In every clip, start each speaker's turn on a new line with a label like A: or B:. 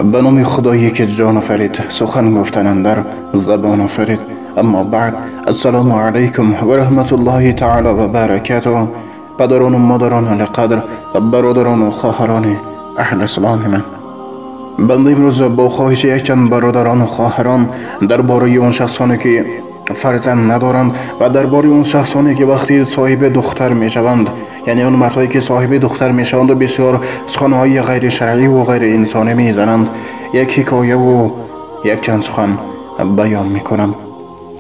A: به نام خدایی که جان آفرید، سخن گفتن اندر زبان آفرید. اما بعد، السلام علیکم و رحمت الله تعالی و برکاته. پدران و مادران لقدر و برادران و خواهران اهل اسلام من، بنده امروز با خواهش یک چند برادران و خواهران درباره اون شخصانی که فرزند ندارند و درباره اون شخصانی که وقتی صاحب دختر میشوند، یعنی اون مردایی که صاحب دختر میشوند و بسیار سخنهای غیر شرعی و غیر انسانی میزنند، یک حکایه و یک چند سخن بیان میکنم.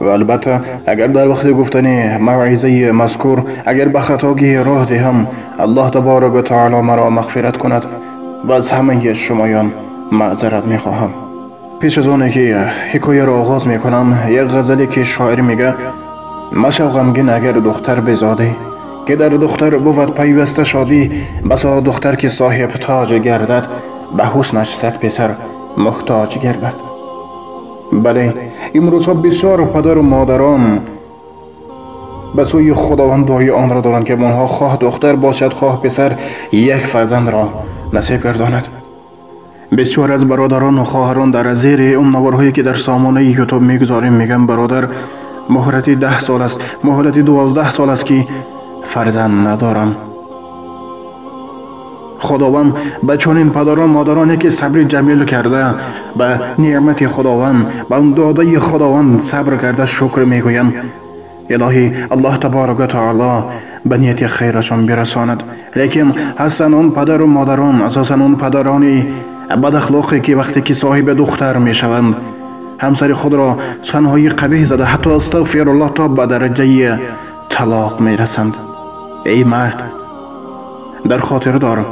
A: و البته اگر در وقت گفتن موعظه مذکور اگر به خطاگی راه دهم، الله تبارک و تعالی مرا مغفرت کند و از همه شمایان معذرت میخواهم. پیش از آنه که حکایه را آغاز میکنم، یک غزلی که شاعر میگه: مشو غمگین اگر دختر بزادی، که در دختر بود پیوسته شادی. بسا دختر که صاحب تاج گردد، به حسنش صد پسر محتاج گردد. بله، امروزها بسیار پدر و مادران به سوی خداوند دعای آن را دارند که آنها خواه دختر باشد خواه پسر، یک فرزند را نصیب گرداند. بسیار از برادران و خواهران در زیر اون نوارهایی که در سامانه یوتیوب میگذاریم میگن برادر مهلت 10 سال است، مهلت 12 سال است که فرزند ندارم. خداوند به چنین پدران مادرانی که صبر جمیل کرده، به نعمت خداوند، به اون داده خداوند صبر کرده شکر میگویند. الهی الله تبارک و تعالی به نیت خیرشان برساند. لیکن هستن اون پدر و مادران، اساسا اون پدرانی بد اخلاقی که وقتی که صاحب دختر میشوند، همسر خود را سخنهای قبیح زده، حتی استغفر الله تا به درجه طلاق میرسند. ای مرد، در خاطر دار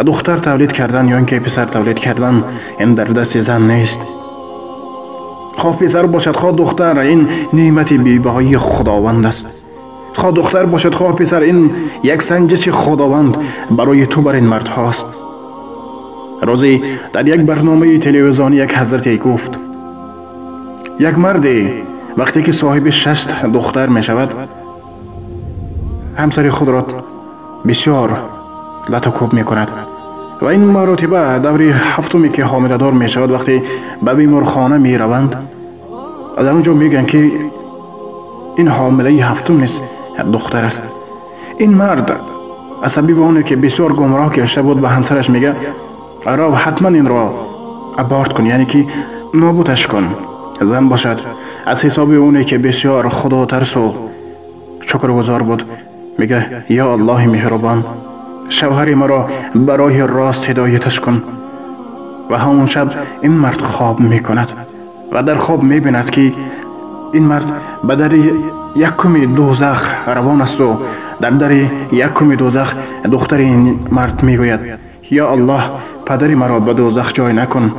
A: دختر تولید کردن یا اینکه پسر تولید کردن این در دست زن نیست. خواه پسر باشد خواه دختر، این نعمت بی‌بهای خداوند است. خواه دختر باشد خواه پسر، این یک سنجش خداوند برای تو بر این مرد هاست. روزی در یک برنامه تلویزیونی یک حضرتی گفت: یک مردی وقتی که صاحب 6 دختر می شود، همسر خود را بسیار لطکوب می کند و این مرتبه دور 7 که حامله دار می شود، وقتی به بیمارخانه می روند، در اونجا میگن که این حامله 7 نیست، دختر است. این مرد عصبی به اونه که بسیار گمراه گشته بود به همسرش میگه: را حتما این را ابارت کن، یعنی که نابودش کن. زن باشد از حساب اونه که بسیار خدا ترس و شکرگزار بود، میگه: یا الله مهربان، شوهر مرا برای راست هدایتش کن. و همون شب این مرد خواب میکند و در خواب میبیند که این مرد به در 1 دوزخ روان است و در 1 دوزخ دختر این مرد میگوید: یا الله، پدری مرا به دوزخ جای نکن.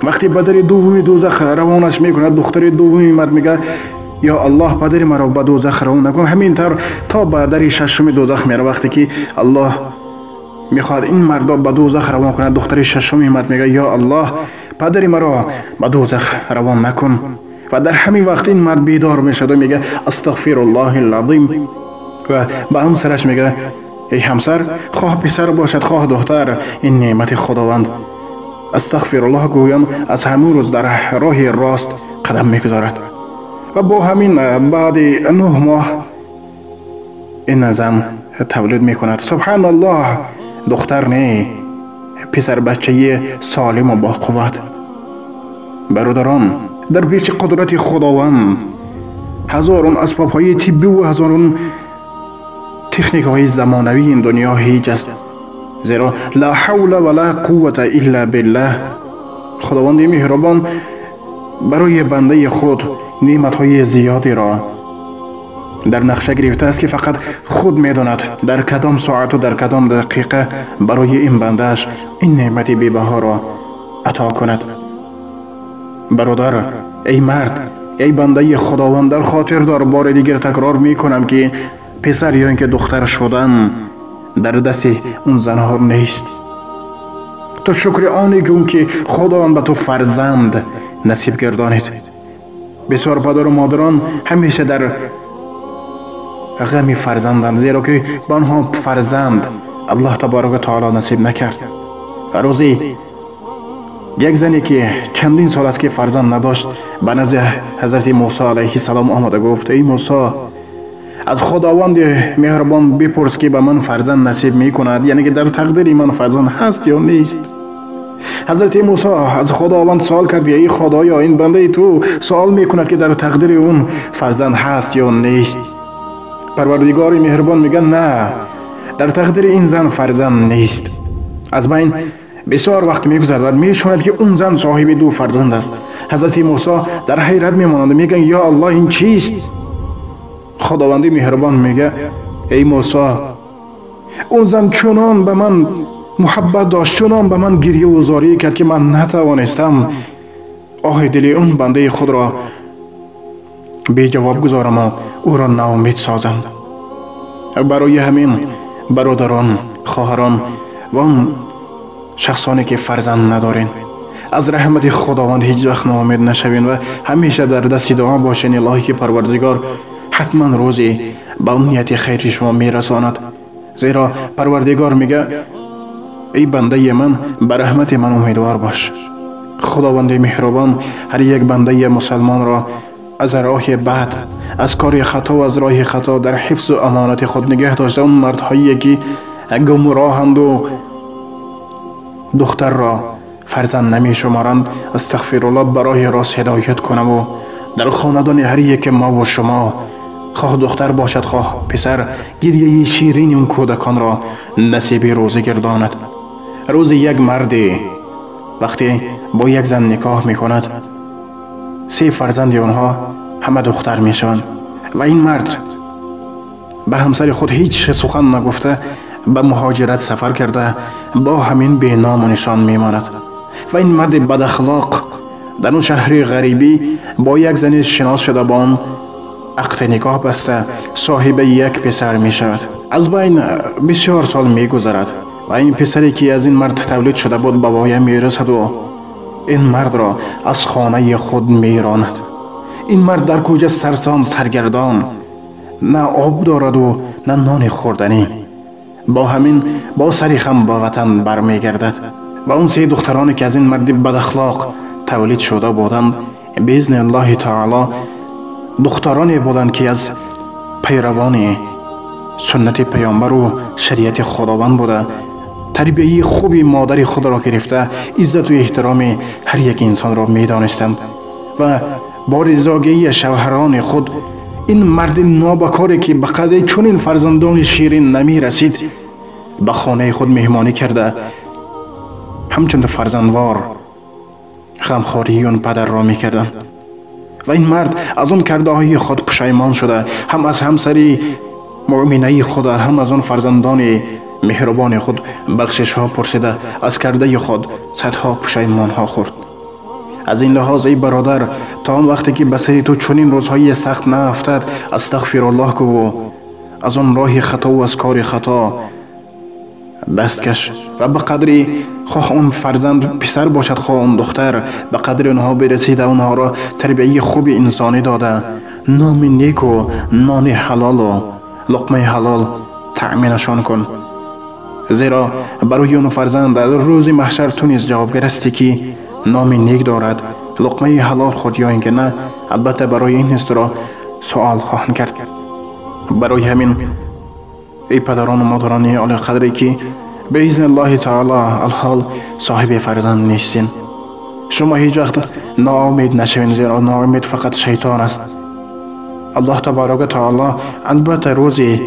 A: وقتی به در 2 دوزخ روانش میکند، دختر 2 مرد میگه: یا الله، پدری مرا به دوزخ روان نکن. همینطور تا به در 6 دوزخ میره. وقتی که الله میخواد این مرد به دوزخ روان کند، دختر 6 مرد میگه: یا الله، پدری مرا به دوزخ روان نکن. و در همین وقت این مرد بیدار میشد و میگه: استغفر الله العظیم. و به همسرش میگه: ای همسر، خواه پسر باشد خواه دختر، این نعمت خداوند. استغفر الله گویم از همون روز در راه راست قدم میگذارد. و با همین بعد 9 ماه این زن تولید میکند. سبحان الله، دختر نه، پسر بچه سالم و با قوت. برادران، در پیش قدرت خداوند هزاران اسباب های طبی و هزاران تکنیک های زمانوی این دنیا هیچ است، زیرا لا حول ولا قوت الا بالله. خداوند مهربان برای بنده خود نعمت های زیادی را در نقشه گرفته است که فقط خود میداند در کدام ساعت و در کدام دقیقه برای این بندهش این نعمت بی‌بها را عطا کند. برادر، ای مرد، ای بنده خداوند، در خاطر دار، بار دیگر تکرار میکنم که پسر یا اینکه دختر شدن در دست اون زنها نیست. تو شکر آنی که خداوند به تو فرزند نصیب گردانید. بسیار پدر و مادران همیشه در غم فرزندند، زیرا که به آنها فرزند الله تبارک و تعالی نصیب نکرد. روزی یک زنی که چندین سال است که فرزند نداشت به نزد حضرت موسی علیه السلام آمده گفت: ای موسی، از خداوند مهربان بپرس که به من فرزند نصیب می کند، یعنی که در تقدیر من فرزند هست یا نیست. حضرت موسی از خداوند سوال کرد: ای خدایا، این بنده تو سوال می کند که در تقدیر اون فرزند هست یا نیست. پروردگار مهربان میگن نه، در تقدیر این زن فرزند نیست. از بین بسیار وقت میگذرد، میشوند که اون زن صاحب دو فرزند است. حضرت موسی در حیرت میمانند، میگن یا الله این چیست؟ خداوند مهربان میگه: ای موسی، اون زن چنان به من محبت داشت، چنان به من گریه و زاری کرد که من نتوانستم آه دل اون بنده خود را بی جواب گذارم و او را ناامید سازم. برای همین برادران، خواهران و اون شخصانی که فرزند ندارین، از رحمت خداوند هیچ وقت ناامید نشوین و همیشه در دست دعا باشین الهی که پروردگار حتما روزی به اون نیت خیر شما میرساند. زیرا پروردگار میگه: ای بنده من، به رحمت من امیدوار باش. خداوند مهربان هر یک بنده مسلمان را از راه بد، از کار خطا و از راه خطا در حفظ و امانت خود نگه داشته. اون مردهایی که گمراهند و دختر را فرزند نمی شمارند، استغفرالله، برای راست هدایت کنم و در خاندان هر یک ما و شما، خواه دختر باشد خواه پسر، گریه شیرین اون کودکان را نصیب روزه گرداند. روز یک مرد وقتی با یک زن نکاح می کند، 3 فرزند اونها همه دختر می شوند و این مرد به همسر خود هیچ سخن نگفته به مهاجرت سفر کرده، با همین بی نام و نشان می ماند. و این مرد بد اخلاق در اون شهر غریبی با یک زن شناس شده، با اون عقد نکاح بسته، صاحب یک پسر می شود. از بین بسیار سال می گذرد و این پسری که از این مرد تولید شده بود به وای می رسد و این مرد را از خانه خود می راند. این مرد در کوچه سرسام سرگردان، نه آب دارد و نه نان خوردنی. با همین با سری خم با وطن برمی گردد و اون 3 دخترانی که از این مرد بد اخلاق تولید شده بودند، باذن الله تعالی دخترانی بودند که از پیروان سنت پیامبر و شریعت خداوند بوده، تربیت خوبی مادر خود را گرفته، عزت و احترام هر یک انسان را می دانستند و با رضاگی شوهران خود این مرد نابکاری که به قد چنین فرزندان شیرین نمی رسید به خانه خود مهمانی کرده، همچون فرزندوار غمخواری اون پدر را می کردند. و این مرد از اون کرده های خود پشیمان شده، هم از همسری مؤمنه خود، هم از اون فرزندان مهربان خود بخشش ها پرسیده، از کرده خود صدها پشیمان ها خورد. از این لحاظ ای برادر، تا آن وقتی که بسری تو چنین روزهای سخت نافتد، استغفرالله کو و از اون راه خطا و از کار خطا دستکش و به قدری خواه اون فرزند پسر باشد خواه اون دختر، به قدر اونها برسیده، اونها را تربیت خوب انسانی داده، نام نیک و نان حلال و لقمه حلال تأمینشان کن. زیرا برای اون فرزند در روز محشر تو نیز جوابگر هستی که نام نیک دارد، لقمه حلال خود یا اینکه نه. البته برای این نیست را سوال خواهند کرد. برای همین ای پدران و مادران عالی قدری که به اذن الله تعالی الحال صاحب فرزند نیستین، شما هیچ وقت ناامید نشوین، زیرا ناامید فقط شیطان است. الله تبارک تعالی البته روزی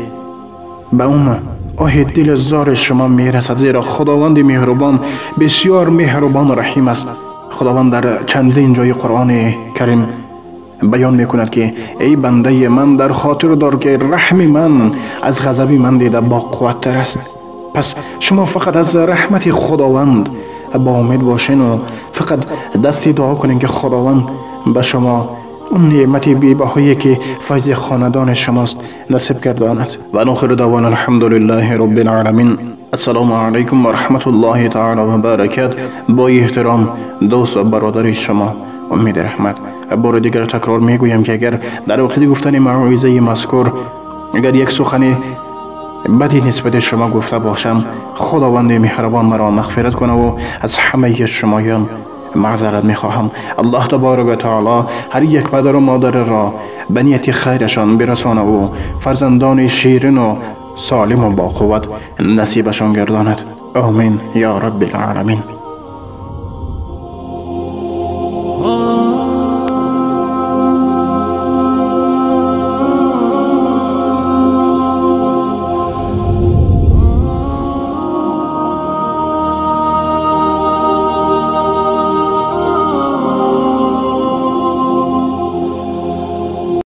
A: به اون آه دل زار شما میرسد، زیرا خداوند مهربان بسیار مهربان و رحیم است. خداوند در چندین جای قرآن کریم بیان میکند که ای بنده من، در خاطر دار که رحم من از غضب من دیده با قوت تر است. پس شما فقط از رحمت خداوند با امید باشین و فقط دستی دعا کنین که خداوند به شما اون نعمت بی‌بهایی که فیض خاندان شماست نصیب گرداند. و آخر دعوانا الحمدلله رب العالمین. السلام علیکم و رحمت الله تعالی و برکاته. با احترام دوست و برادر شما امید رحمت. بار دیگر تکرار میگویم که اگر در وقت گفتن موعظه مذکور اگر یک سخن بدی نسبت شما گفته باشم، خداوند مهربان مرا مغفرت کنه و از همه شمایان معذرت میخواهم. الله تبارک و تعالی هر یک پدر و مادر را به نیت خیرشان برسانه و فرزندان شیرین و سالم و با قوت نصیبشان گرداند. آمین یا رب العالمین.